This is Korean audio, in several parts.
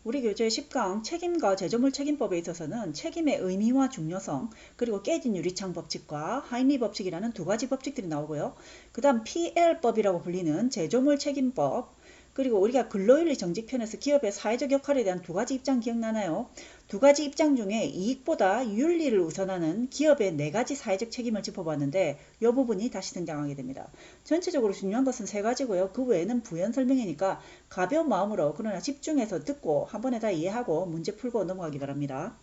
우리 교재 10강 책임과 제조물 책임법에 있어서는 책임의 의미와 중요성, 그리고 깨진 유리창 법칙과 하임리 법칙이라는 두 가지 법칙들이 나오고요. 그 다음 PL법이라고 불리는 제조물 책임법, 그리고 우리가 근로윤리 정직편에서 기업의 사회적 역할에 대한 두 가지 입장 기억나나요? 두 가지 입장 중에 이익보다 윤리를 우선하는 기업의 네 가지 사회적 책임을 짚어봤는데 이 부분이 다시 등장하게 됩니다. 전체적으로 중요한 것은 세 가지고요. 그 외에는 부연 설명이니까 가벼운 마음으로 그러나 집중해서 듣고 한 번에 다 이해하고 문제 풀고 넘어가기 바랍니다.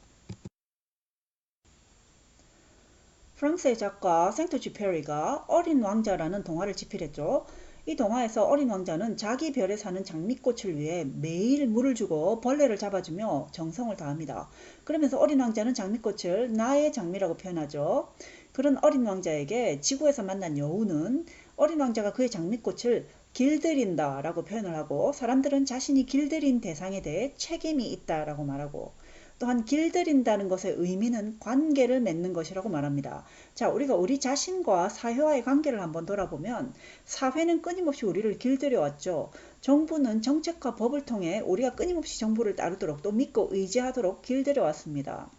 프랑스의 작가 생트쥐페리가 어린 왕자라는 동화를 집필했죠. 이 동화에서 어린 왕자는 자기 별에 사는 장미꽃을 위해 매일 물을 주고 벌레를 잡아주며 정성을 다합니다. 그러면서 어린 왕자는 장미꽃을 나의 장미라고 표현하죠. 그런 어린 왕자에게 지구에서 만난 여우는 어린 왕자가 그의 장미꽃을 길들인다 라고 표현을 하고, 사람들은 자신이 길들인 대상에 대해 책임이 있다 라고 말하고, 또한 길들인다는 것의 의미는 관계를 맺는 것이라고 말합니다. 자, 우리가 우리 자신과 사회와의 관계를 한번 돌아보면 사회는 끊임없이 우리를 길들여 왔죠. 정부는 정책과 법을 통해 우리가 끊임없이 정부를 따르도록 또 믿고 의지하도록 길들여 왔습니다.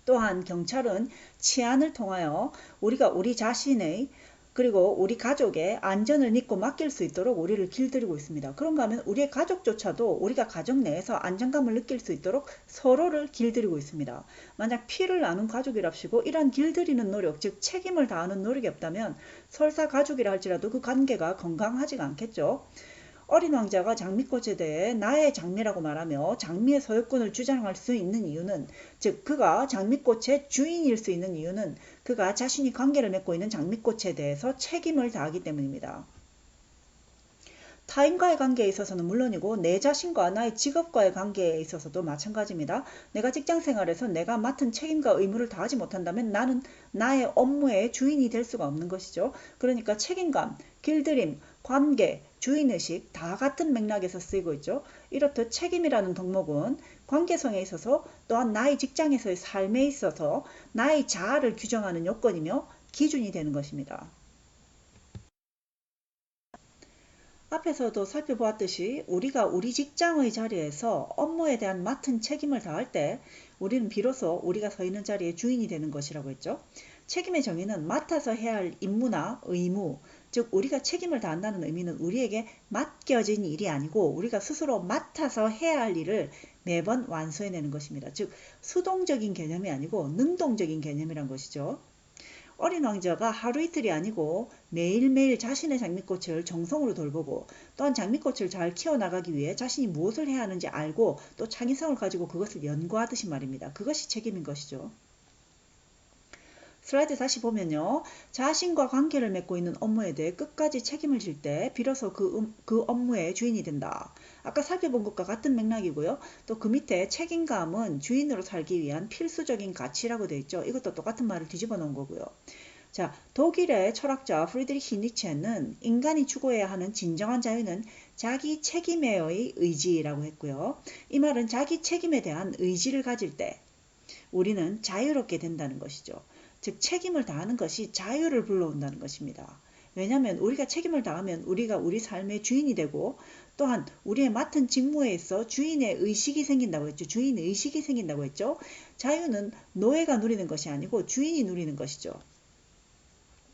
또한 경찰은 치안을 통하여 우리가 우리 자신의 그리고 우리 가족의 안전을 믿고 맡길 수 있도록 우리를 길들이고 있습니다. 그런가 하면 우리의 가족조차도 우리가 가족 내에서 안정감을 느낄 수 있도록 서로를 길들이고 있습니다. 만약 피를 나눈 가족이랍시고 이러한 길들이는 노력, 즉 책임을 다하는 노력이 없다면 설사 가족이라 할지라도 그 관계가 건강하지가 않겠죠. 어린 왕자가 장미꽃에 대해 나의 장미라고 말하며 장미의 소유권을 주장할 수 있는 이유는, 즉 그가 장미꽃의 주인일 수 있는 이유는 그가 자신이 관계를 맺고 있는 장미꽃에 대해서 책임을 다하기 때문입니다. 타인과의 관계에 있어서는 물론이고 내 자신과 나의 직업과의 관계에 있어서도 마찬가지입니다. 내가 직장생활에서 내가 맡은 책임과 의무를 다하지 못한다면 나는 나의 업무의 주인이 될 수가 없는 것이죠. 그러니까 책임감, 길들임, 관계, 주인의식 다 같은 맥락에서 쓰이고 있죠. 이렇듯 책임이라는 덕목은 관계성에 있어서 또한 나의 직장에서의 삶에 있어서 나의 자아를 규정하는 요건이며 기준이 되는 것입니다. 앞에서도 살펴보았듯이 우리가 우리 직장의 자리에서 업무에 대한 맡은 책임을 다할 때 우리는 비로소 우리가 서 있는 자리의 주인이 되는 것이라고 했죠. 책임의 정의는 맡아서 해야 할 임무나 의무, 즉 우리가 책임을 다한다는 의미는 우리에게 맡겨진 일이 아니고 우리가 스스로 맡아서 해야 할 일을 매번 완수해내는 것입니다. 즉 수동적인 개념이 아니고 능동적인 개념이란 것이죠. 어린 왕자가 하루 이틀이 아니고 매일매일 자신의 장미꽃을 정성으로 돌보고 또한 장미꽃을 잘 키워나가기 위해 자신이 무엇을 해야 하는지 알고 또 창의성을 가지고 그것을 연구하듯이 말입니다. 그것이 책임인 것이죠. 슬라이드 다시 보면요. 자신과 관계를 맺고 있는 업무에 대해 끝까지 책임을 질 때 비로소 그 업무의 주인이 된다. 아까 살펴본 것과 같은 맥락이고요. 또 그 밑에 책임감은 주인으로 살기 위한 필수적인 가치라고 되어 있죠. 이것도 똑같은 말을 뒤집어 놓은 거고요. 자, 독일의 철학자 프리드리히 니체는 인간이 추구해야 하는 진정한 자유는 자기 책임에의 의지라고 했고요. 이 말은 자기 책임에 대한 의지를 가질 때 우리는 자유롭게 된다는 것이죠. 즉 책임을 다하는 것이 자유를 불러온다는 것입니다. 왜냐하면 우리가 책임을 다하면 우리가 우리 삶의 주인이 되고 또한 우리의 맡은 직무에 있어 주인의 의식이 생긴다고 했죠. 주인 의식이 생긴다고 했죠. 자유는 노예가 누리는 것이 아니고 주인이 누리는 것이죠.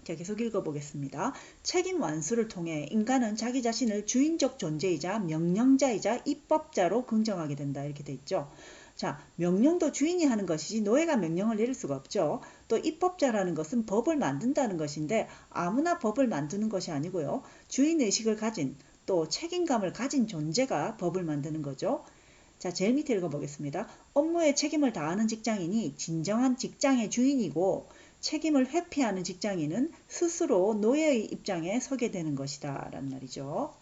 자, 계속 읽어보겠습니다. 책임 완수를 통해 인간은 자기 자신을 주인적 존재이자 명령자이자 입법자로 긍정하게 된다. 이렇게 돼 있죠. 자, 명령도 주인이 하는 것이지 노예가 명령을 내릴 수가 없죠. 또 입법자라는 것은 법을 만든다는 것인데 아무나 법을 만드는 것이 아니고요. 주인의식을 가진 또 책임감을 가진 존재가 법을 만드는 거죠. 자, 제일 밑에 읽어보겠습니다. 업무에 책임을 다하는 직장인이 진정한 직장의 주인이고 책임을 회피하는 직장인은 스스로 노예의 입장에 서게 되는 것이다 라는 말이죠.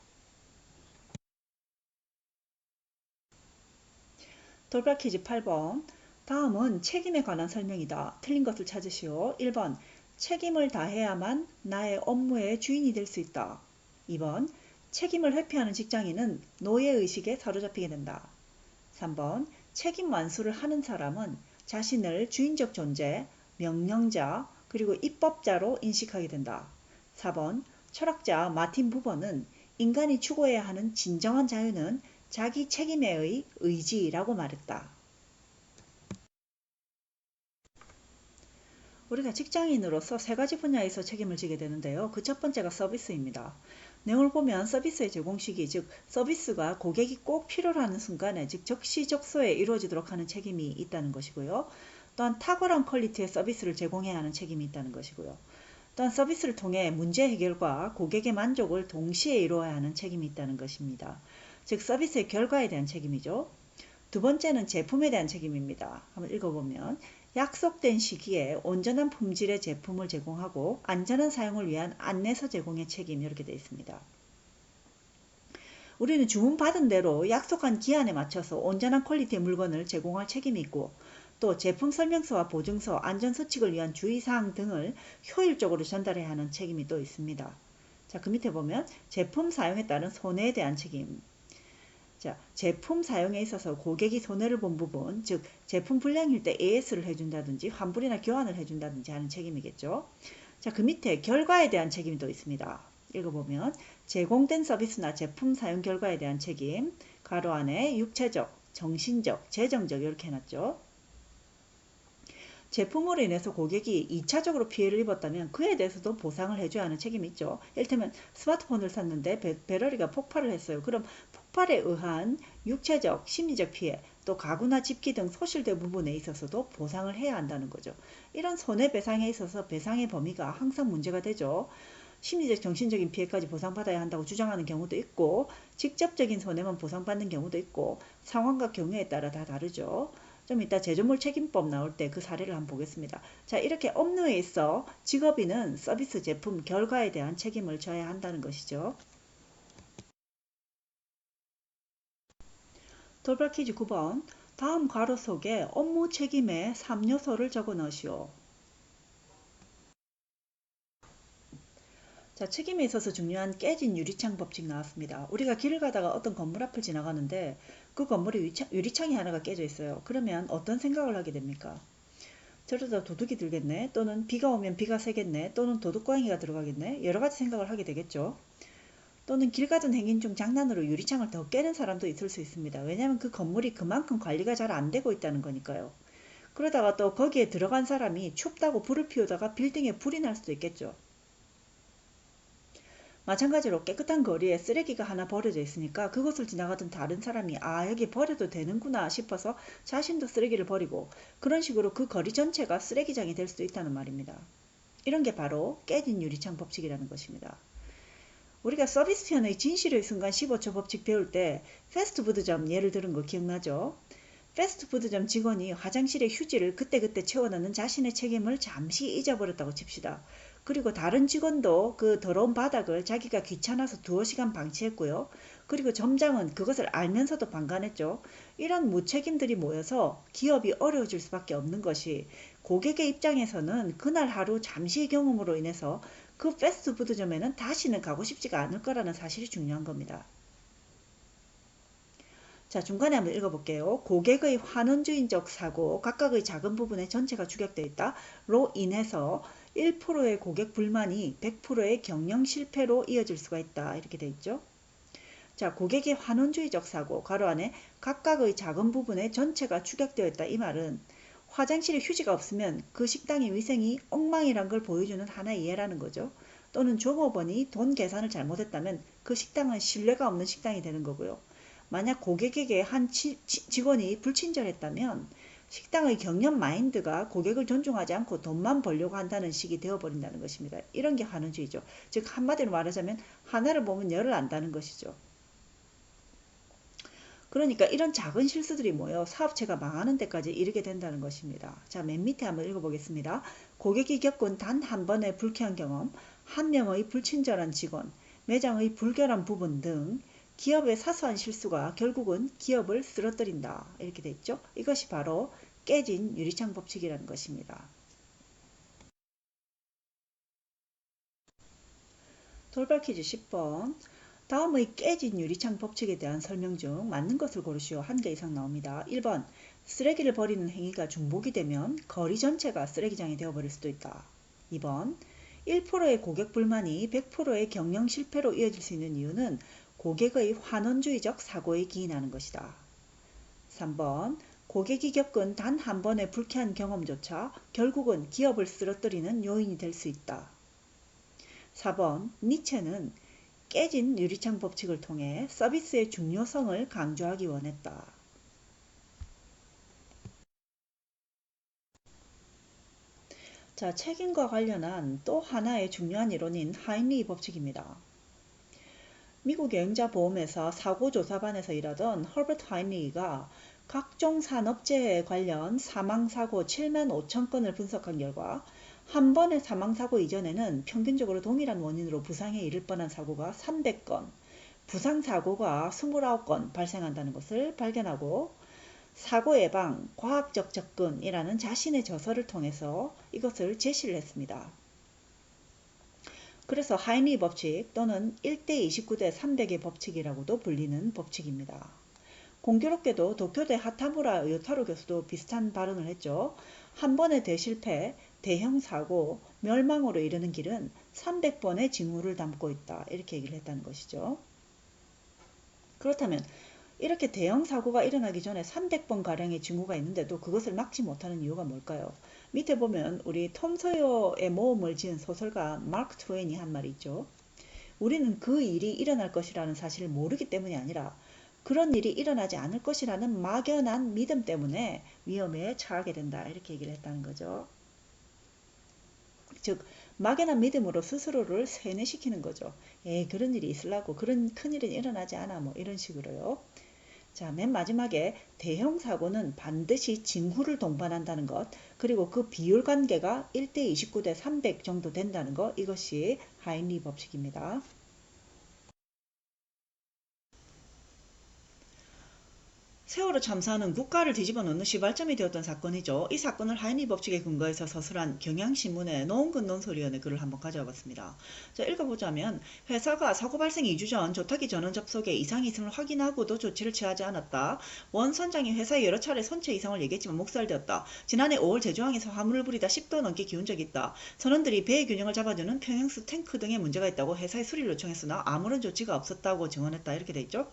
돌발 퀴즈 8번. 다음은 책임에 관한 설명이다. 틀린 것을 찾으시오. 1번. 책임을 다해야만 나의 업무의 주인이 될 수 있다. 2번. 책임을 회피하는 직장인은 노예의식에 사로잡히게 된다. 3번. 책임 완수를 하는 사람은 자신을 주인적 존재, 명령자, 그리고 입법자로 인식하게 된다. 4번. 철학자 마틴 부버는 인간이 추구해야 하는 진정한 자유는 자기 책임의 의지라고 말했다. 우리가 직장인으로서 세 가지 분야에서 책임을 지게 되는데요. 그 첫 번째가 서비스입니다. 내용을 보면 서비스의 제공 시기, 즉 서비스가 고객이 꼭 필요로 하는 순간에 즉 적시적소에 이루어지도록 하는 책임이 있다는 것이고요. 또한 탁월한 퀄리티의 서비스를 제공해야 하는 책임이 있다는 것이고요. 또한 서비스를 통해 문제 해결과 고객의 만족을 동시에 이루어야 하는 책임이 있다는 것입니다. 즉 서비스의 결과에 대한 책임이죠. 두 번째는 제품에 대한 책임입니다. 한번 읽어보면 약속된 시기에 온전한 품질의 제품을 제공하고 안전한 사용을 위한 안내서 제공의 책임 이렇게 되어 있습니다. 우리는 주문받은 대로 약속한 기한에 맞춰서 온전한 퀄리티의 물건을 제공할 책임이 있고 또 제품 설명서와 보증서, 안전수칙을 위한 주의사항 등을 효율적으로 전달해야 하는 책임이 또 있습니다. 자, 그 밑에 보면 제품 사용에 따른 손해에 대한 책임. 자, 제품 사용에 있어서 고객이 손해를 본 부분, 즉 제품 불량일 때 AS를 해준다든지 환불이나 교환을 해준다든지 하는 책임이겠죠. 자, 그 밑에 결과에 대한 책임이 또 있습니다. 읽어보면 제공된 서비스나 제품 사용 결과에 대한 책임, 가로 안에 육체적, 정신적, 재정적 이렇게 해놨죠. 제품으로 인해서 고객이 2차적으로 피해를 입었다면 그에 대해서도 보상을 해줘야 하는 책임이 있죠. 이를테면 스마트폰을 샀는데 배터리가 폭발을 했어요. 그럼 폭발에 의한 육체적, 심리적 피해, 또 가구나 집기 등 소실된 부분에 있어서도 보상을 해야 한다는 거죠. 이런 손해배상에 있어서 배상의 범위가 항상 문제가 되죠. 심리적, 정신적인 피해까지 보상받아야 한다고 주장하는 경우도 있고 직접적인 손해만 보상받는 경우도 있고 상황과 경우에 따라 다 다르죠. 좀 이따 제조물 책임법 나올 때 그 사례를 한번 보겠습니다. 자, 이렇게 업무에 있어 직업인은 서비스 제품 결과에 대한 책임을 져야 한다는 것이죠. 돌발 퀴즈 9번. 다음 괄호 속에 업무 책임의 3요소를 적어 넣으시오. 자, 책임에 있어서 중요한 깨진 유리창 법칙 나왔습니다. 우리가 길을 가다가 어떤 건물 앞을 지나가는데 그 건물에 유리창이 하나가 깨져 있어요. 그러면 어떤 생각을 하게 됩니까? 저러다 도둑이 들겠네, 또는 비가 오면 비가 새겠네, 또는 도둑고양이가 들어가겠네, 여러 가지 생각을 하게 되겠죠. 또는 길 가던 행인 중 장난으로 유리창을 더 깨는 사람도 있을 수 있습니다. 왜냐하면 그 건물이 그만큼 관리가 잘 안 되고 있다는 거니까요. 그러다가 또 거기에 들어간 사람이 춥다고 불을 피우다가 빌딩에 불이 날 수도 있겠죠. 마찬가지로 깨끗한 거리에 쓰레기가 하나 버려져 있으니까 그곳을 지나가던 다른 사람이 아, 여기 버려도 되는구나 싶어서 자신도 쓰레기를 버리고 그런 식으로 그 거리 전체가 쓰레기장이 될 수도 있다는 말입니다. 이런 게 바로 깨진 유리창 법칙이라는 것입니다. 우리가 서비스 편의 진실의 순간 15초 법칙 배울 때 패스트푸드점 예를 들은 거 기억나죠? 패스트푸드점 직원이 화장실에 휴지를 그때그때 채워넣는 자신의 책임을 잠시 잊어버렸다고 칩시다. 그리고 다른 직원도 그 더러운 바닥을 자기가 귀찮아서 두어 시간 방치했고요. 그리고 점장은 그것을 알면서도 방관했죠. 이런 무책임들이 모여서 기업이 어려워질 수밖에 없는 것이 고객의 입장에서는 그날 하루 잠시의 경험으로 인해서 그 패스트푸드점에는 다시는 가고 싶지가 않을 거라는 사실이 중요한 겁니다. 자, 중간에 한번 읽어볼게요. 고객의 환원주의적 사고, 각각의 작은 부분에 전체가 축약되어 있다로 인해서 1%의 고객 불만이 100%의 경영 실패로 이어질 수가 있다. 이렇게 되어 있죠. 자, 고객의 환원주의적 사고, 가로 안에 각각의 작은 부분에 전체가 축약되어 있다. 이 말은 화장실에 휴지가 없으면 그 식당의 위생이 엉망이란 걸 보여주는 하나의 예라는 거죠. 또는 종업원이 돈 계산을 잘못했다면 그 식당은 신뢰가 없는 식당이 되는 거고요. 만약 고객에게 한 직원이 불친절했다면 식당의 경영 마인드가 고객을 존중하지 않고 돈만 벌려고 한다는 식이 되어버린다는 것입니다. 이런 게 환원주의죠. 즉 한마디로 말하자면 하나를 보면 열을 안다는 것이죠. 그러니까 이런 작은 실수들이 모여 사업체가 망하는 데까지 이르게 된다는 것입니다. 자, 맨 밑에 한번 읽어보겠습니다. 고객이 겪은 단 한 번의 불쾌한 경험, 한 명의 불친절한 직원, 매장의 불결한 부분 등 기업의 사소한 실수가 결국은 기업을 쓰러뜨린다. 이렇게 돼 있죠. 이것이 바로 깨진 유리창 법칙이라는 것입니다. 돌발 퀴즈 10번. 다음의 깨진 유리창 법칙에 대한 설명 중 맞는 것을 고르시오. 한 개 이상 나옵니다. 1번. 쓰레기를 버리는 행위가 중복이 되면 거리 전체가 쓰레기장이 되어버릴 수도 있다. 2번. 1%의 고객 불만이 100%의 경영 실패로 이어질 수 있는 이유는 고객의 환원주의적 사고에 기인하는 것이다. 3번 고객이 겪은 단 한 번의 불쾌한 경험조차 결국은 기업을 쓰러뜨리는 요인이 될 수 있다. 4번 니체는 깨진 유리창 법칙을 통해 서비스의 중요성을 강조하기 원했다. 자, 책임과 관련한 또 하나의 중요한 이론인 하인리 법칙입니다. 미국 여행자 보험회사 사고조사반에서 일하던 허버트 하인리가 각종 산업재해 관련 사망사고 7만 5천 건을 분석한 결과 한 번의 사망사고 이전에는 평균적으로 동일한 원인으로 부상에 이를 뻔한 사고가 300건, 부상사고가 29건 발생한다는 것을 발견하고 사고 예방, 과학적 접근이라는 자신의 저서를 통해서 이것을 제시를 했습니다. 그래서 하인리 법칙 또는 1대 29대 300의 법칙이라고도 불리는 법칙입니다. 공교롭게도 도쿄대 하타무라 요타로 교수도 비슷한 발언을 했죠. 한 번의 대실패, 대형 사고, 멸망으로 이르는 길은 300번의 징후를 담고 있다. 이렇게 얘기를 했다는 것이죠. 그렇다면 이렇게 대형 사고가 일어나기 전에 300번가량의 징후가 있는데도 그것을 막지 못하는 이유가 뭘까요? 밑에 보면 우리 톰 소여의 모험을 지은 소설가 마크 트웨인이 한 말이 있죠. 우리는 그 일이 일어날 것이라는 사실을 모르기 때문이 아니라 그런 일이 일어나지 않을 것이라는 막연한 믿음 때문에 위험에 처하게 된다. 이렇게 얘기를 했다는 거죠. 즉 막연한 믿음으로 스스로를 세뇌시키는 거죠. 그런 일이 있으려고 그런 큰일은 일어나지 않아 뭐 이런 식으로요. 자, 맨 마지막에 대형 사고는 반드시 징후를 동반한다는 것, 그리고 그 비율 관계가 1대 29대 300 정도 된다는 것, 이것이 하인리 법칙입니다. 세월호 참사는 국가를 뒤집어 놓는 시발점이 되었던 사건이죠. 이 사건을 하인리 법칙에 근거해서 서술한 경향신문의 노은근 논설위원의 글을 한번 가져와 봤습니다. 자, 읽어보자면 회사가 사고 발생 2주 전 조타기 전원 접속에 이상이 있음을 확인하고도 조치를 취하지 않았다. 원 선장이 회사에 여러 차례 선체 이상을 얘기했지만 묵살되었다. 지난해 5월 제주항에서 화물을 부리다 10도 넘게 기운 적이 있다. 선원들이 배의 균형을 잡아주는 평형수 탱크 등에 문제가 있다고 회사에 수리를 요청했으나 아무런 조치가 없었다고 증언했다. 이렇게 돼 있죠.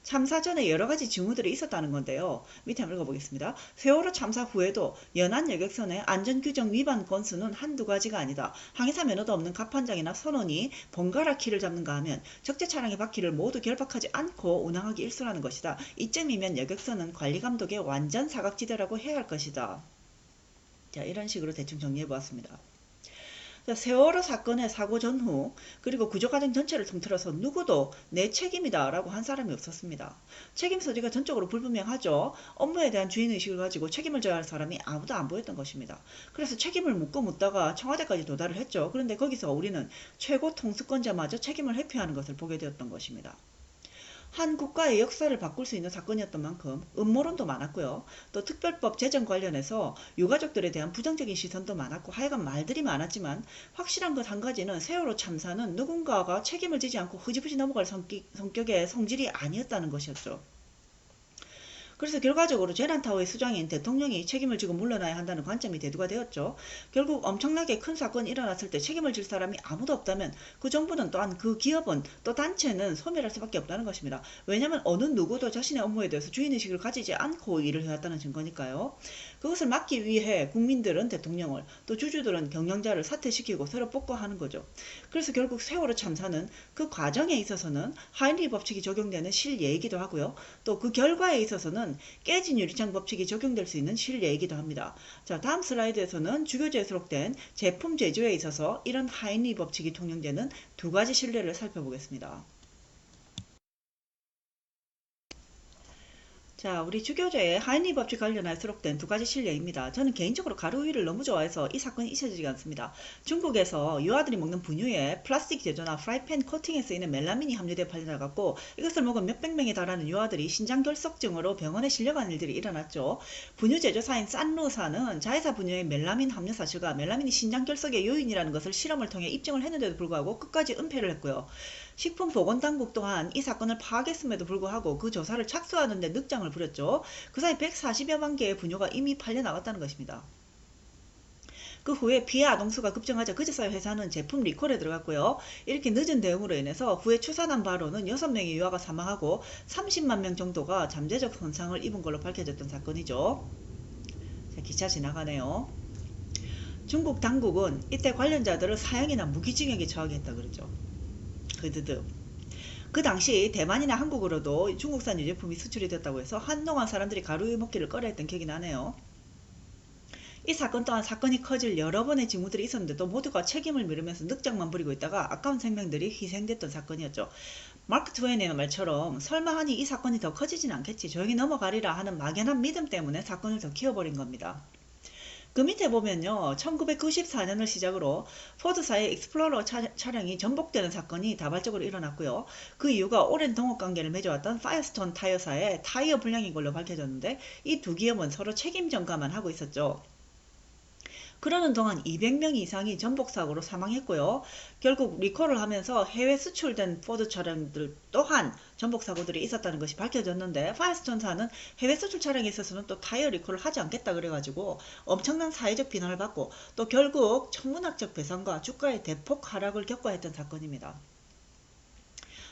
참사 전에 여러 가지 징후들이 있었다는 건데요. 밑에 한번 읽어보겠습니다. 세월호 참사 후에도 연안 여객선의 안전규정 위반 건수는 한두 가지가 아니다. 항해사 면허도 없는 갑판장이나 선원이 번갈아 키를 잡는가 하면 적재 차량의 바퀴를 모두 결박하지 않고 운항하기 일쑤라는 것이다. 이쯤이면 여객선은 관리감독의 완전 사각지대라고 해야 할 것이다. 자, 이런 식으로 대충 정리해보았습니다. 세월호 사건의 사고 전후 그리고 구조과정 전체를 통틀어서 누구도 내 책임이다 라고 한 사람이 없었습니다. 책임 소지가 전적으로 불분명하죠. 업무에 대한 주인의식을 가지고 책임을 져야 할 사람이 아무도 안 보였던 것입니다. 그래서 책임을 묻고 묻다가 청와대까지 도달을 했죠. 그런데 거기서 우리는 최고 통수권자마저 책임을 회피하는 것을 보게 되었던 것입니다. 한 국가의 역사를 바꿀 수 있는 사건이었던 만큼 음모론도 많았고요. 또 특별법 제정 관련해서 유가족들에 대한 부정적인 시선도 많았고 하여간 말들이 많았지만 확실한 것 한 가지는 세월호 참사는 누군가가 책임을 지지 않고 흐지부지 넘어갈 성격의 성질이 아니었다는 것이었죠. 그래서 결과적으로 재난타워의 수장인 대통령이 책임을 지고 물러나야 한다는 관점이 대두가 되었죠. 결국 엄청나게 큰 사건이 일어났을 때 책임을 질 사람이 아무도 없다면 그 정부는 또한 그 기업은 또 단체는 소멸할 수밖에 없다는 것입니다. 왜냐하면 어느 누구도 자신의 업무에 대해서 주인의식을 가지지 않고 일을 해왔다는 증거니까요. 그것을 막기 위해 국민들은 대통령을 또 주주들은 경영자를 사퇴시키고 새로 뽑고 하는 거죠. 그래서 결국 세월호 참사는 그 과정에 있어서는 하인리 법칙이 적용되는 실예이기도 하고요. 또 그 결과에 있어서는 깨진 유리창 법칙이 적용될 수 있는 실례이기도 합니다. 자, 다음 슬라이드에서는 주교제에 수록된 제품 제조에 있어서 이런 하인리 법칙이 통용되는 두 가지 실례를 살펴보겠습니다. 자, 우리 주교제의 하인리 법칙 관련하여 수록된 두 가지 실례입니다. 저는 개인적으로 가루위를 너무 좋아해서 이 사건이 잊혀지지가 않습니다. 중국에서 유아들이 먹는 분유에 플라스틱 제조나 프라이팬 코팅에 쓰이는 멜라민이 함유되어 팔려나갔고 이것을 먹은 몇백 명에 달하는 유아들이 신장결석증으로 병원에 실려간 일들이 일어났죠. 분유 제조사인 산루사는 자회사 분유의 멜라민 함유 사실과 멜라민이 신장결석의 요인이라는 것을 실험을 통해 입증을 했는데도 불구하고 끝까지 은폐를 했고요. 식품보건당국 또한 이 사건을 파악했음에도 불구하고 그 조사를 착수하는 데 늑장을 부렸죠. 그 사이 140여만 개의 분유가 이미 팔려나갔다는 것입니다. 그 후에 피해 아동수가 급증하자 그제서야 회사는 제품 리콜에 들어갔고요. 이렇게 늦은 대응으로 인해서 후에 추산한 바로는 6명의 유아가 사망하고 30만 명 정도가 잠재적 손상을 입은 걸로 밝혀졌던 사건이죠. 자, 기차 지나가네요. 중국 당국은 이때 관련자들을 사형이나 무기징역에 처하게 했다 그러죠. 흐드득. 그 당시 대만이나 한국으로도 중국산 유제품이 수출이 됐다고 해서 한동안 사람들이 가루의 먹기를 꺼려했던 기억이 나네요. 이 사건 또한 사건이 커질 여러 번의 징후들이 있었는데도 모두가 책임을 미루면서 늑장만 부리고 있다가 아까운 생명들이 희생됐던 사건이었죠. 마크 트웨인의 말처럼 설마 하니 이 사건이 더 커지진 않겠지, 조용히 넘어가리라 하는 막연한 믿음 때문에 사건을 더 키워버린 겁니다. 그 밑에 보면요, 1994년을 시작으로 포드사의 익스플로러 차량이 전복되는 사건이 다발적으로 일어났고요. 그 이유가 오랜 동업관계를 맺어왔던 파이어스톤 타이어사의 타이어 불량인 걸로 밝혀졌는데, 이 두 기업은 서로 책임 전가만 하고 있었죠. 그러는 동안 200명 이상이 전복사고로 사망했고요. 결국 리콜을 하면서 해외 수출된 포드 차량들 또한 전복사고들이 있었다는 것이 밝혀졌는데, 파이어스톤사는 해외 수출 차량에 있어서는 또 타이어 리콜을 하지 않겠다 그래가지고 엄청난 사회적 비난을 받고 또 결국 천문학적 배상과 주가의 대폭 하락을 겪어야 했던 사건입니다.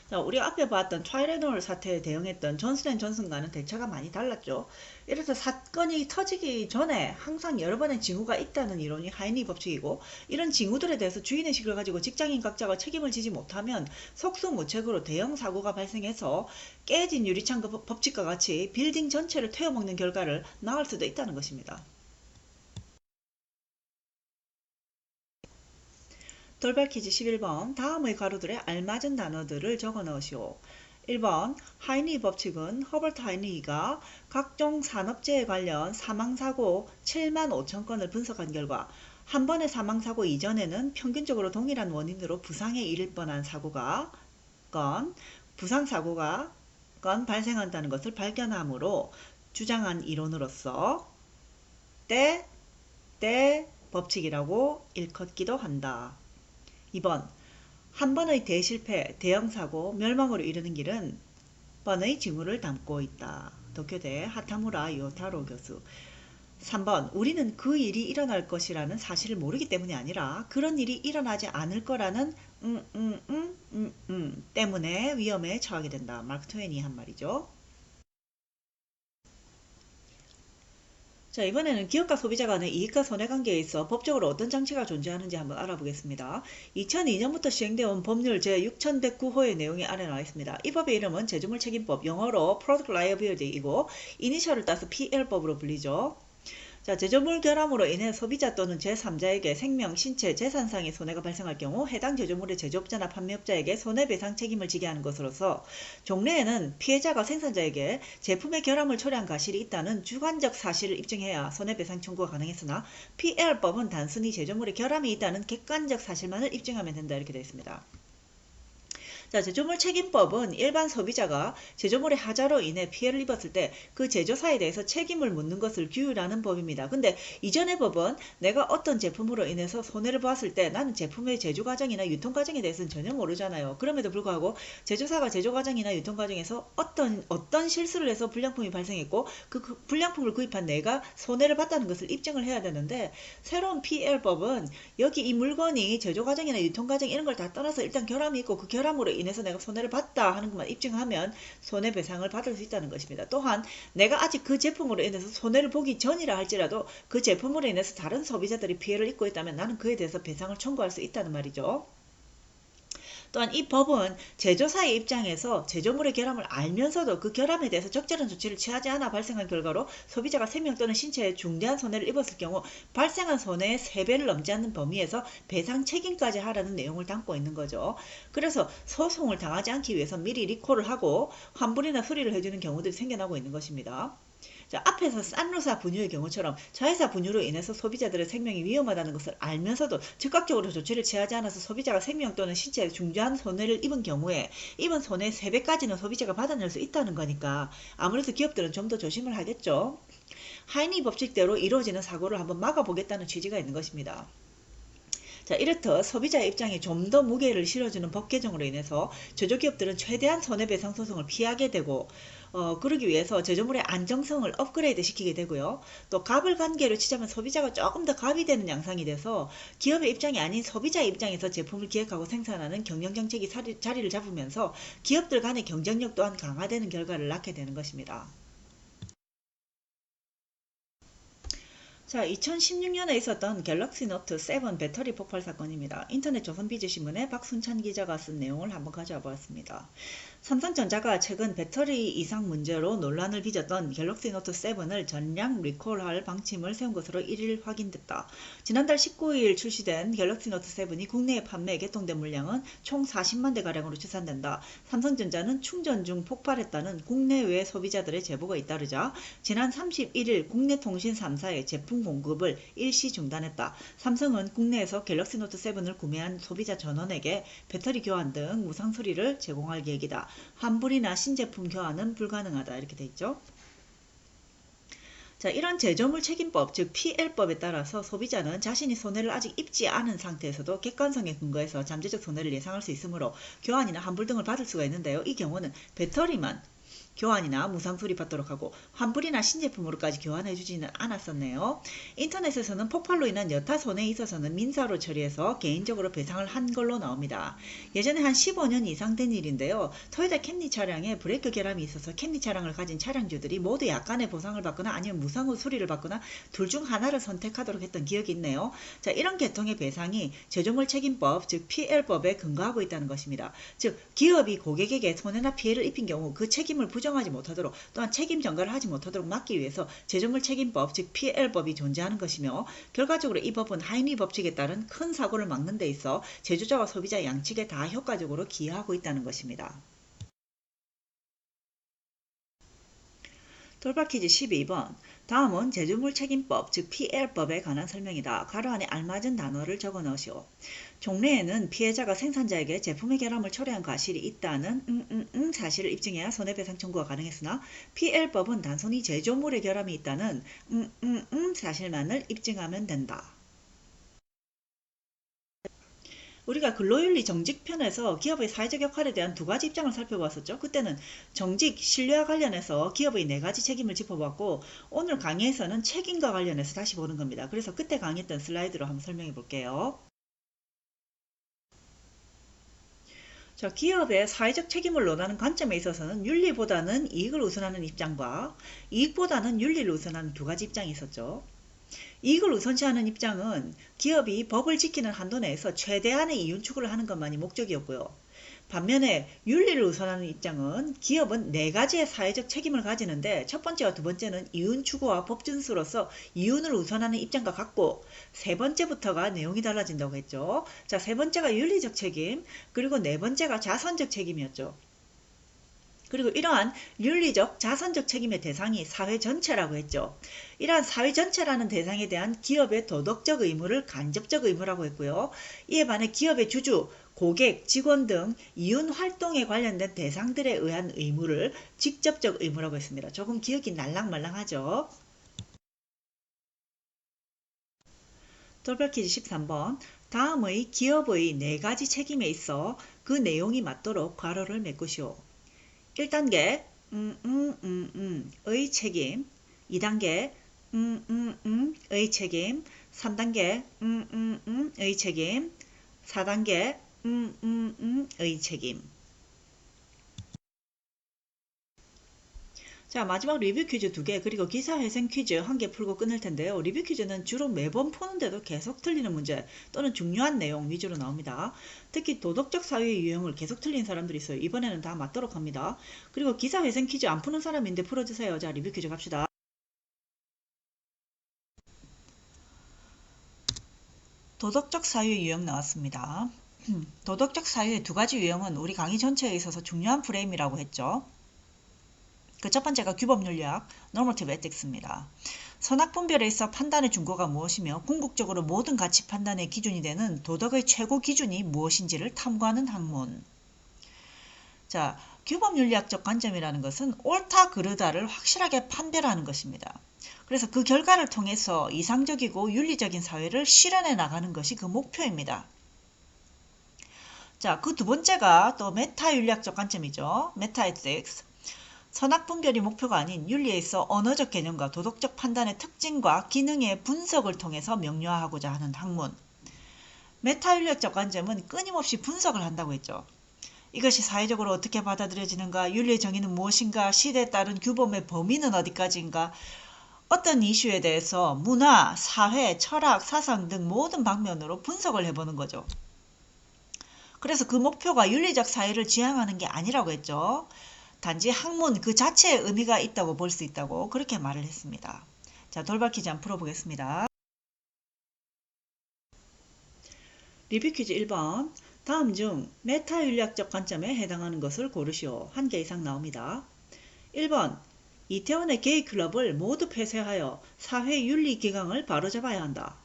자, 우리 앞에 봤던 타이레놀 사태에 대응했던 존슨앤존슨과는 대처가 많이 달랐죠. 이래서 사건이 터지기 전에 항상 여러 번의 징후가 있다는 이론이 하이니 법칙이고, 이런 징후들에 대해서 주의의식을 가지고 직장인 각자가 책임을 지지 못하면 속수무책으로 대형 사고가 발생해서 깨진 유리창 법칙과 같이 빌딩 전체를 태워먹는 결과를 낳을 수도 있다는 것입니다. 돌발 퀴즈 11번. 다음의 가로들에 알맞은 단어들을 적어 넣으시오. 1번. 하이니 법칙은 허버트 하이니가 각종 산업재해 관련 사망사고 7만 5천 건을 분석한 결과 한 번의 사망사고 이전에는 평균적으로 동일한 원인으로 부상에 이를 뻔한 사고가 부상사고가 발생한다는 것을 발견함으로 주장한 이론으로서 때 법칙이라고 일컫기도 한다. 2번. 한 번의 대실패, 대형사고, 멸망으로 이르는 길은 번의 징후를 담고 있다. 도쿄대 하타무라 요타로 교수. 3번. 우리는 그 일이 일어날 것이라는 사실을 모르기 때문이 아니라 그런 일이 일어나지 않을 거라는 때문에 위험에 처하게 된다. 마크 트웨인이 한 말이죠. 자, 이번에는 기업과 소비자 간의 이익과 손해관계에 있어 법적으로 어떤 장치가 존재하는지 한번 알아보겠습니다. 2002년부터 시행되어 온 법률 제6109호의 내용이 아래 나와 있습니다. 이 법의 이름은 제조물 책임법, 영어로 Product Liability이고 이니셜을 따서 PL법으로 불리죠. 자, 제조물 결함으로 인해 소비자 또는 제3자에게 생명, 신체, 재산상의 손해가 발생할 경우 해당 제조물의 제조업자나 판매업자에게 손해배상 책임을 지게 하는 것으로서, 종래에는 피해자가 생산자에게 제품의 결함을 초래한 과실이 있다는 주관적 사실을 입증해야 손해배상 청구가 가능했으나, PL법은 단순히 제조물의 결함이 있다는 객관적 사실만을 입증하면 된다, 이렇게 되어 있습니다. 자, 제조물 책임법은 일반 소비자가 제조물의 하자로 인해 피해를 입었을 때 그 제조사에 대해서 책임을 묻는 것을 규율하는 법입니다. 근데 이전의 법은 내가 어떤 제품으로 인해서 손해를 보았을 때 나는 제품의 제조 과정이나 유통 과정에 대해서는 전혀 모르잖아요. 그럼에도 불구하고 제조사가 제조 과정이나 유통 과정에서 어떤 실수를 해서 불량품이 발생했고 그 불량품을 구입한 내가 손해를 봤다는 것을 입증을 해야 되는데, 새로운 PL법은 여기 이 물건이 제조 과정이나 유통 과정 이런 걸 다 떠나서 일단 결함이 있고 그 결함으로 인해서 내가 손해를 봤다 하는 것만 입증하면 손해배상을 받을 수 있다는 것입니다. 또한 내가 아직 그 제품으로 인해서 손해를 보기 전이라 할지라도 그 제품으로 인해서 다른 소비자들이 피해를 입고 있다면 나는 그에 대해서 배상을 청구할 수 있다는 말이죠. 또한 이 법은 제조사의 입장에서 제조물의 결함을 알면서도 그 결함에 대해서 적절한 조치를 취하지 않아 발생한 결과로 소비자가 생명 또는 신체에 중대한 손해를 입었을 경우 발생한 손해의 3배를 넘지 않는 범위에서 배상 책임까지 하라는 내용을 담고 있는 거죠. 그래서 소송을 당하지 않기 위해서 미리 리콜을 하고 환불이나 수리를 해주는 경우들이 생겨나고 있는 것입니다. 자, 앞에서 산루사 분유의 경우처럼 자회사 분유로 인해서 소비자들의 생명이 위험하다는 것을 알면서도 즉각적으로 조치를 취하지 않아서 소비자가 생명 또는 신체에 중대한 손해를 입은 경우에 입은 손해의 3배까지는 소비자가 받아낼 수 있다는 거니까 아무래도 기업들은 좀 더 조심을 하겠죠. 하이니 법칙대로 이루어지는 사고를 한번 막아보겠다는 취지가 있는 것입니다. 자, 이렇듯 소비자의 입장에 좀 더 무게를 실어주는 법 개정으로 인해서 제조기업들은 최대한 손해배상 소송을 피하게 되고 그러기 위해서 제조물의 안정성을 업그레이드 시키게 되고요. 또 값을 관계로 치자면 소비자가 조금 더 값이 되는 양상이 돼서 기업의 입장이 아닌 소비자의 입장에서 제품을 기획하고 생산하는 경영정책이 자리를 잡으면서 기업들 간의 경쟁력 또한 강화되는 결과를 낳게 되는 것입니다. 자, 2016년에 있었던 갤럭시 노트 7 배터리 폭발 사건입니다. 인터넷 조선비즈신문의 박순찬 기자가 쓴 내용을 한번 가져와 보았습니다. 삼성전자가 최근 배터리 이상 문제로 논란을 빚었던 갤럭시 노트 7을 전량 리콜할 방침을 세운 것으로 1일 확인됐다. 지난달 19일 출시된 갤럭시 노트 7이 국내에 판매 개통된 물량은 총 40만 대가량으로 추산된다. 삼성전자는 충전 중 폭발했다는 국내외 소비자들의 제보가 잇따르자 지난 31일 국내 통신 3사의 제품 공급을 일시 중단했다. 삼성은 국내에서 갤럭시 노트 7을 구매한 소비자 전원에게 배터리 교환 등 무상 수리를 제공할 계획이다. 환불이나 신제품 교환은 불가능하다. 이렇게 돼 있죠. 자, 이런 제조물 책임법, 즉 PL법에 따라서 소비자는 자신이 손해를 아직 입지 않은 상태에서도 객관성에 근거해서 잠재적 손해를 예상할 수 있으므로 교환이나 환불 등을 받을 수가 있는데요. 이 경우는 배터리만 교환이나 무상 수리받도록 하고 환불이나 신제품으로까지 교환해주지는 않았었네요. 인터넷에서는 폭발로 인한 여타 손해에 있어서는 민사로 처리해서 개인적으로 배상을 한 걸로 나옵니다. 예전에 한 15년 이상 된 일인데요. 토요타 캠리 차량에 브레이크 결함이 있어서 캠리 차량을 가진 차량주들이 모두 약간의 보상을 받거나 아니면 무상으로 수리를 받거나 둘 중 하나를 선택하도록 했던 기억이 있네요. 자, 이런 계통의 배상이 제조물 책임법, 즉 PL법에 근거하고 있다는 것입니다. 즉 기업이 고객에게 손해나 피해를 입힌 경우 그 책임을 부정하지 못하도록 또한 책임 전가를 하지 못하도록 막기 위해서 제조물 책임법 즉 PL법이 존재하는 것이며 결과적으로 이 법은 하임리 법칙에 따른 큰 사고를 막는 데 있어 제조자와 소비자 양측에 다 효과적으로 기여하고 있다는 것입니다. 돌발 퀴즈 12번. 다음은 제조물 책임법 즉 PL법에 관한 설명이다. 가로 안에 알맞은 단어를 적어 넣으시오. 종래에는 피해자가 생산자에게 제품의 결함을 초래한 과실이 있다는 사실을 입증해야 손해배상 청구가 가능했으나 PL법은 단순히 제조물의 결함이 있다는 사실만을 입증하면 된다. 우리가 근로윤리 정직편에서 기업의 사회적 역할에 대한 두 가지 입장을 살펴봤었죠. 그때는 정직, 신뢰와 관련해서 기업의 네 가지 책임을 짚어봤고 오늘 강의에서는 책임과 관련해서 다시 보는 겁니다. 그래서 그때 강의했던 슬라이드로 한번 설명해 볼게요. 자, 기업의 사회적 책임을 논하는 관점에 있어서는 윤리보다는 이익을 우선하는 입장과 이익보다는 윤리를 우선하는 두 가지 입장이 있었죠. 이익을 우선시하는 입장은 기업이 법을 지키는 한도 내에서 최대한의 이윤 추구를 하는 것만이 목적이었고요. 반면에 윤리를 우선하는 입장은 기업은 네 가지의 사회적 책임을 가지는데 첫 번째와 두 번째는 이윤 추구와 법 준수로서 이윤을 우선하는 입장과 같고 세 번째부터가 내용이 달라진다고 했죠. 자, 세 번째가 윤리적 책임, 그리고 네 번째가 자선적 책임이었죠. 그리고 이러한 윤리적, 자선적 책임의 대상이 사회 전체라고 했죠. 이러한 사회 전체라는 대상에 대한 기업의 도덕적 의무를 간접적 의무라고 했고요. 이에 반해 기업의 주주, 고객, 직원 등 이윤 활동에 관련된 대상들에 의한 의무를 직접적 의무라고 했습니다. 조금 기억이 날랑말랑하죠. 돌발 퀴즈 13번. 다음의 기업의 네 가지 책임에 있어 그 내용이 맞도록 괄호를 메꾸시오. 1단계 의 책임, 2단계 의 책임, 3단계 의 책임, 4단계 의 책임. 자, 마지막 리뷰 퀴즈 2개 그리고 기사회생 퀴즈 1개 풀고 끊을 텐데요. 리뷰 퀴즈는 주로 매번 푸는데도 계속 틀리는 문제 또는 중요한 내용 위주로 나옵니다. 특히 도덕적 사유의 유형을 계속 틀린 사람들이 있어요. 이번에는 다 맞도록 합니다. 그리고 기사회생 퀴즈 안 푸는 사람인데 풀어주세요. 자, 리뷰 퀴즈 갑시다. 도덕적 사유의 유형 나왔습니다. 도덕적 사유의 두 가지 유형은 우리 강의 전체에 있어서 중요한 프레임이라고 했죠. 그 첫 번째가 규범윤리학, Normative Ethics입니다. 선악분별에 있어 판단의 준거가 무엇이며 궁극적으로 모든 가치 판단의 기준이 되는 도덕의 최고 기준이 무엇인지를 탐구하는 학문. 자, 규범윤리학적 관점이라는 것은 옳다 그르다를 확실하게 판별하는 것입니다. 그래서 그 결과를 통해서 이상적이고 윤리적인 사회를 실현해 나가는 것이 그 목표입니다. 자, 그 두 번째가 또 메타 윤리학적 관점이죠. 메타에틱스. 선악 분별이 목표가 아닌 윤리에 있어 언어적 개념과 도덕적 판단의 특징과 기능의 분석을 통해서 명료화하고자 하는 학문. 메타윤리학적 관점은 끊임없이 분석을 한다고 했죠. 이것이 사회적으로 어떻게 받아들여지는가, 윤리의 정의는 무엇인가, 시대에 따른 규범의 범위는 어디까지인가, 어떤 이슈에 대해서 문화, 사회, 철학, 사상 등 모든 방면으로 분석을 해보는 거죠. 그래서 그 목표가 윤리적 사회를 지향하는 게 아니라고 했죠. 단지 학문 그 자체에 의미가 있다고 볼 수 있다고 그렇게 말을 했습니다. 자, 돌발 퀴즈 한번 풀어보겠습니다. 리뷰 퀴즈 1번. 다음 중 메타윤리학적 관점에 해당하는 것을 고르시오. 한 개 이상 나옵니다. 1번. 이태원의 게이 클럽을 모두 폐쇄하여 사회 윤리 기강을 바로잡아야 한다.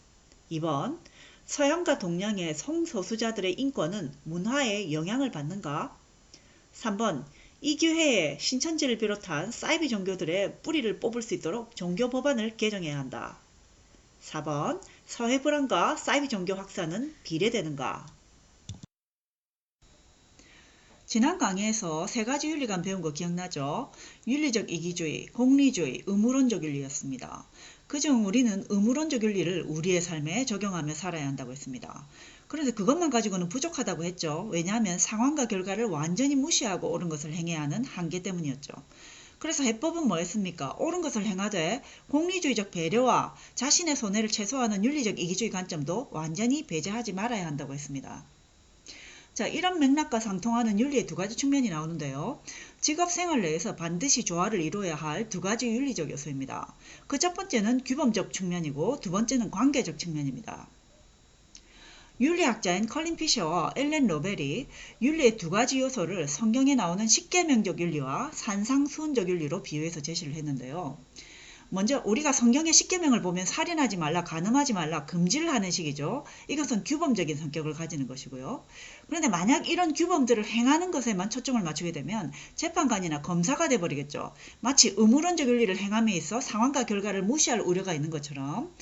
2번. 서양과 동양의 성소수자들의 인권은 문화에 영향을 받는가? 3번. 이 기회에 신천지를 비롯한 사이비 종교들의 뿌리를 뽑을 수 있도록 종교 법안을 개정해야 한다. 4번. 사회 불안과 사이비 종교 확산은 비례되는가? 지난 강의에서 세 가지 윤리관 배운 거 기억나죠? 윤리적 이기주의, 공리주의, 의무론적 윤리였습니다. 그중 우리는 의무론적 윤리를 우리의 삶에 적용하며 살아야 한다고 했습니다. 그런데 그것만 가지고는 부족하다고 했죠. 왜냐하면 상황과 결과를 완전히 무시하고 옳은 것을 행해야 하는 한계 때문이었죠. 그래서 해법은 뭐였습니까? 옳은 것을 행하되 공리주의적 배려와 자신의 손해를 최소화하는 윤리적 이기주의 관점도 완전히 배제하지 말아야 한다고 했습니다. 자, 이런 맥락과 상통하는 윤리의 두 가지 측면이 나오는데요. 직업 생활 내에서 반드시 조화를 이루어야 할 두 가지 윤리적 요소입니다. 그 첫 번째는 규범적 측면이고 두 번째는 관계적 측면입니다. 윤리학자인 컬린 피셔와 앨런 로벨이 윤리의 두 가지 요소를 성경에 나오는 십계명적 윤리와 산상수훈적 윤리로 비유해서 제시를 했는데요. 먼저 우리가 성경의 십계명을 보면 살인하지 말라, 간음하지 말라, 금지를 하는 식이죠. 이것은 규범적인 성격을 가지는 것이고요. 그런데 만약 이런 규범들을 행하는 것에만 초점을 맞추게 되면 재판관이나 검사가 돼버리겠죠. 마치 의무론적 윤리를 행함에 있어 상황과 결과를 무시할 우려가 있는 것처럼.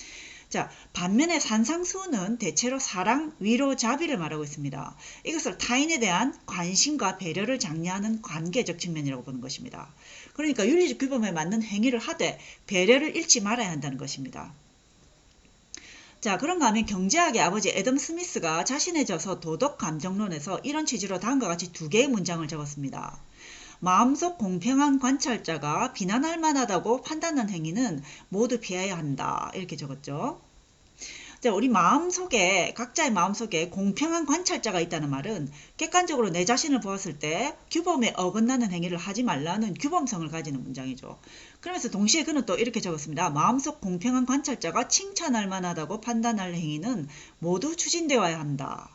자, 반면에 산상수훈은 대체로 사랑, 위로, 자비를 말하고 있습니다. 이것을 타인에 대한 관심과 배려를 장려하는 관계적 측면이라고 보는 것입니다. 그러니까 윤리적 규범에 맞는 행위를 하되 배려를 잃지 말아야 한다는 것입니다. 자, 그런가 하면 경제학의 아버지 애덤 스미스가 자신의 저서 도덕 감정론에서 이런 취지로 다음과 같이 두 개의 문장을 적었습니다. 마음속 공평한 관찰자가 비난할 만하다고 판단한 행위는 모두 피해야 한다. 이렇게 적었죠. 자, 우리 마음속에, 각자의 마음속에 공평한 관찰자가 있다는 말은 객관적으로 내 자신을 보았을 때 규범에 어긋나는 행위를 하지 말라는 규범성을 가지는 문장이죠. 그러면서 동시에 그는 또 이렇게 적었습니다. 마음속 공평한 관찰자가 칭찬할 만하다고 판단할 행위는 모두 추진되어야 한다.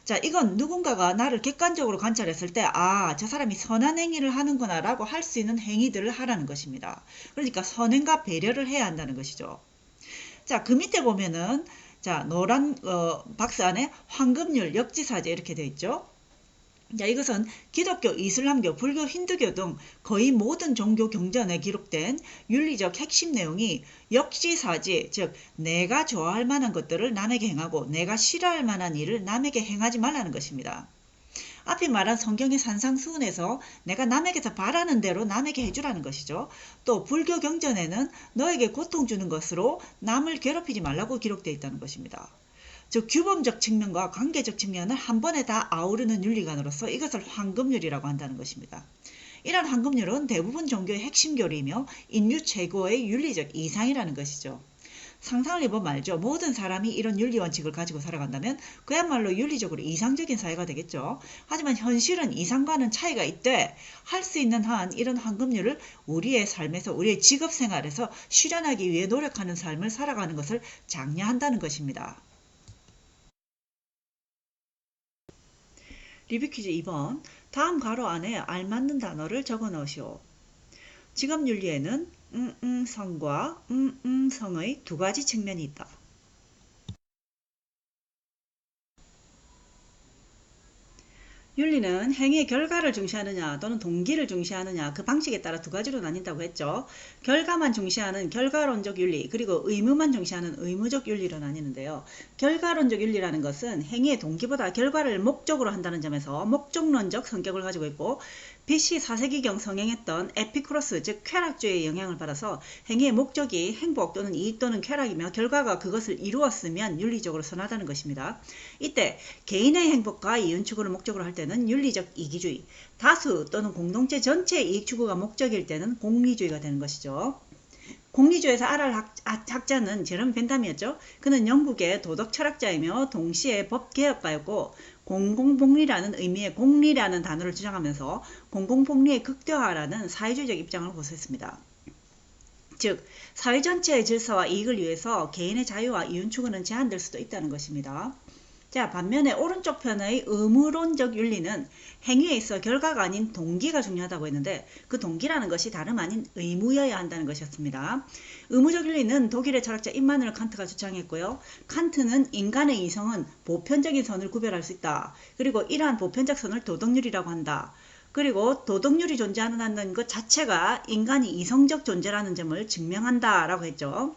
자, 이건 누군가가 나를 객관적으로 관찰했을 때, 아, 저 사람이 선한 행위를 하는구나 라고 할 수 있는 행위들을 하라는 것입니다. 그러니까 선행과 배려를 해야 한다는 것이죠. 자, 그 밑에 보면은, 자, 노란 박스 안에 황금률, 역지사제 이렇게 되어 있죠. 자, 이것은 기독교, 이슬람교, 불교, 힌두교 등 거의 모든 종교 경전에 기록된 윤리적 핵심 내용이 역지사지, 즉 내가 좋아할 만한 것들을 남에게 행하고 내가 싫어할 만한 일을 남에게 행하지 말라는 것입니다. 앞에 말한 성경의 산상수훈에서 내가 남에게서 바라는 대로 남에게 해주라는 것이죠. 또 불교 경전에는 너에게 고통 주는 것으로 남을 괴롭히지 말라고 기록되어 있다는 것입니다. 즉 규범적 측면과 관계적 측면을 한 번에 다 아우르는 윤리관으로서 이것을 황금률이라고 한다는 것입니다. 이런 황금률은 대부분 종교의 핵심 교리이며 인류 최고의 윤리적 이상이라는 것이죠. 상상을 해보면 알죠. 모든 사람이 이런 윤리 원칙을 가지고 살아간다면 그야말로 윤리적으로 이상적인 사회가 되겠죠. 하지만 현실은 이상과는 차이가 있되 할 수 있는 한 이런 황금률을 우리의 삶에서, 우리의 직업 생활에서 실현하기 위해 노력하는 삶을 살아가는 것을 장려한다는 것입니다. 리뷰 퀴즈 2번. 다음 괄호 안에 알맞는 단어를 적어 넣으시오. 직업윤리에는 성과 성의 두 가지 측면이 있다. 윤리는 행위의 결과를 중시하느냐 또는 동기를 중시하느냐 그 방식에 따라 두 가지로 나뉜다고 했죠. 결과만 중시하는 결과론적 윤리 그리고 의무만 중시하는 의무적 윤리로 나뉘는데요. 결과론적 윤리라는 것은 행위의 동기보다 결과를 목적으로 한다는 점에서 목적론적 성격을 가지고 있고 BC 4세기경 성행했던 에피쿠로스 즉 쾌락주의의 영향을 받아서 행위의 목적이 행복 또는 이익 또는 쾌락이며 결과가 그것을 이루었으면 윤리적으로 선하다는 것입니다. 이때 개인의 행복과 이윤 추구를 목적으로 할 때는 윤리적 이기주의, 다수 또는 공동체 전체의 이익 추구가 목적일 때는 공리주의가 되는 것이죠. 공리주의에서 알할 학자는 제롬 벤담이었죠. 그는 영국의 도덕 철학자이며 동시에 법개혁가였고 공공복리라는 의미의 공리라는 단어를 주장하면서 공공복리의 극대화라는 사회주의적 입장을 고수했습니다. 즉, 사회 전체의 질서와 이익을 위해서 개인의 자유와 이윤 추구는 제한될 수도 있다는 것입니다. 자, 반면에 오른쪽 편의 의무론적 윤리는 행위에 있어 결과가 아닌 동기가 중요하다고 했는데 그 동기라는 것이 다름 아닌 의무여야 한다는 것이었습니다. 의무적 윤리는 독일의 철학자 임마누엘 칸트가 주장했고요. 칸트는 인간의 이성은 보편적인 선을 구별할 수 있다. 그리고 이러한 보편적 선을 도덕률이라고 한다. 그리고 도덕률이 존재한다는 것 자체가 인간이 이성적 존재라는 점을 증명한다라고 했죠.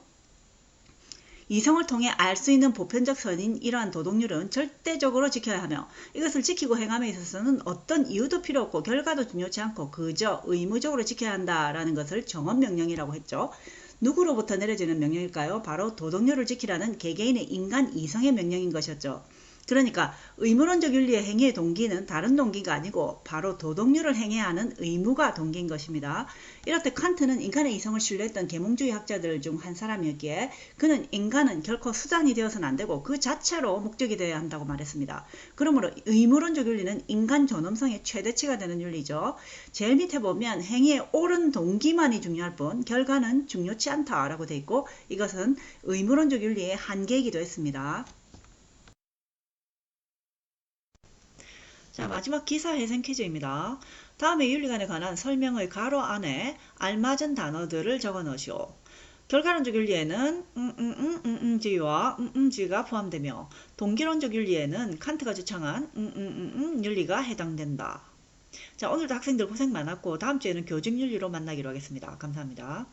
이성을 통해 알 수 있는 보편적 선인 이러한 도덕률은 절대적으로 지켜야 하며 이것을 지키고 행함에 있어서는 어떤 이유도 필요 없고 결과도 중요치 않고 그저 의무적으로 지켜야 한다라는 것을 정언명령이라고 했죠. 누구로부터 내려지는 명령일까요? 바로 도덕률을 지키라는 개개인의 인간 이성의 명령인 것이었죠. 그러니까 의무론적 윤리의 행위의 동기는 다른 동기가 아니고 바로 도덕률을 행해야 하는 의무가 동기인 것입니다. 이렇듯 칸트는 인간의 이성을 신뢰했던 계몽주의 학자들 중 한 사람이었기에 그는 인간은 결코 수단이 되어서는 안 되고 그 자체로 목적이 되어야 한다고 말했습니다. 그러므로 의무론적 윤리는 인간 존엄성의 최대치가 되는 윤리죠. 제일 밑에 보면 행위의 옳은 동기만이 중요할 뿐 결과는 중요치 않다라고 돼 있고 이것은 의무론적 윤리의 한계이기도 했습니다. 자, 마지막 기사 회생 퀴즈입니다. 다음의 윤리관에 관한 설명의 가로 안에 알맞은 단어들을 적어 넣으시오. 결과론적 윤리에는 지와 지가 포함되며 동기론적 윤리에는 칸트가 주창한 윤리가 해당된다. 자, 오늘도 학생들 고생 많았고 다음 주에는 교직윤리로 만나기로 하겠습니다. 감사합니다.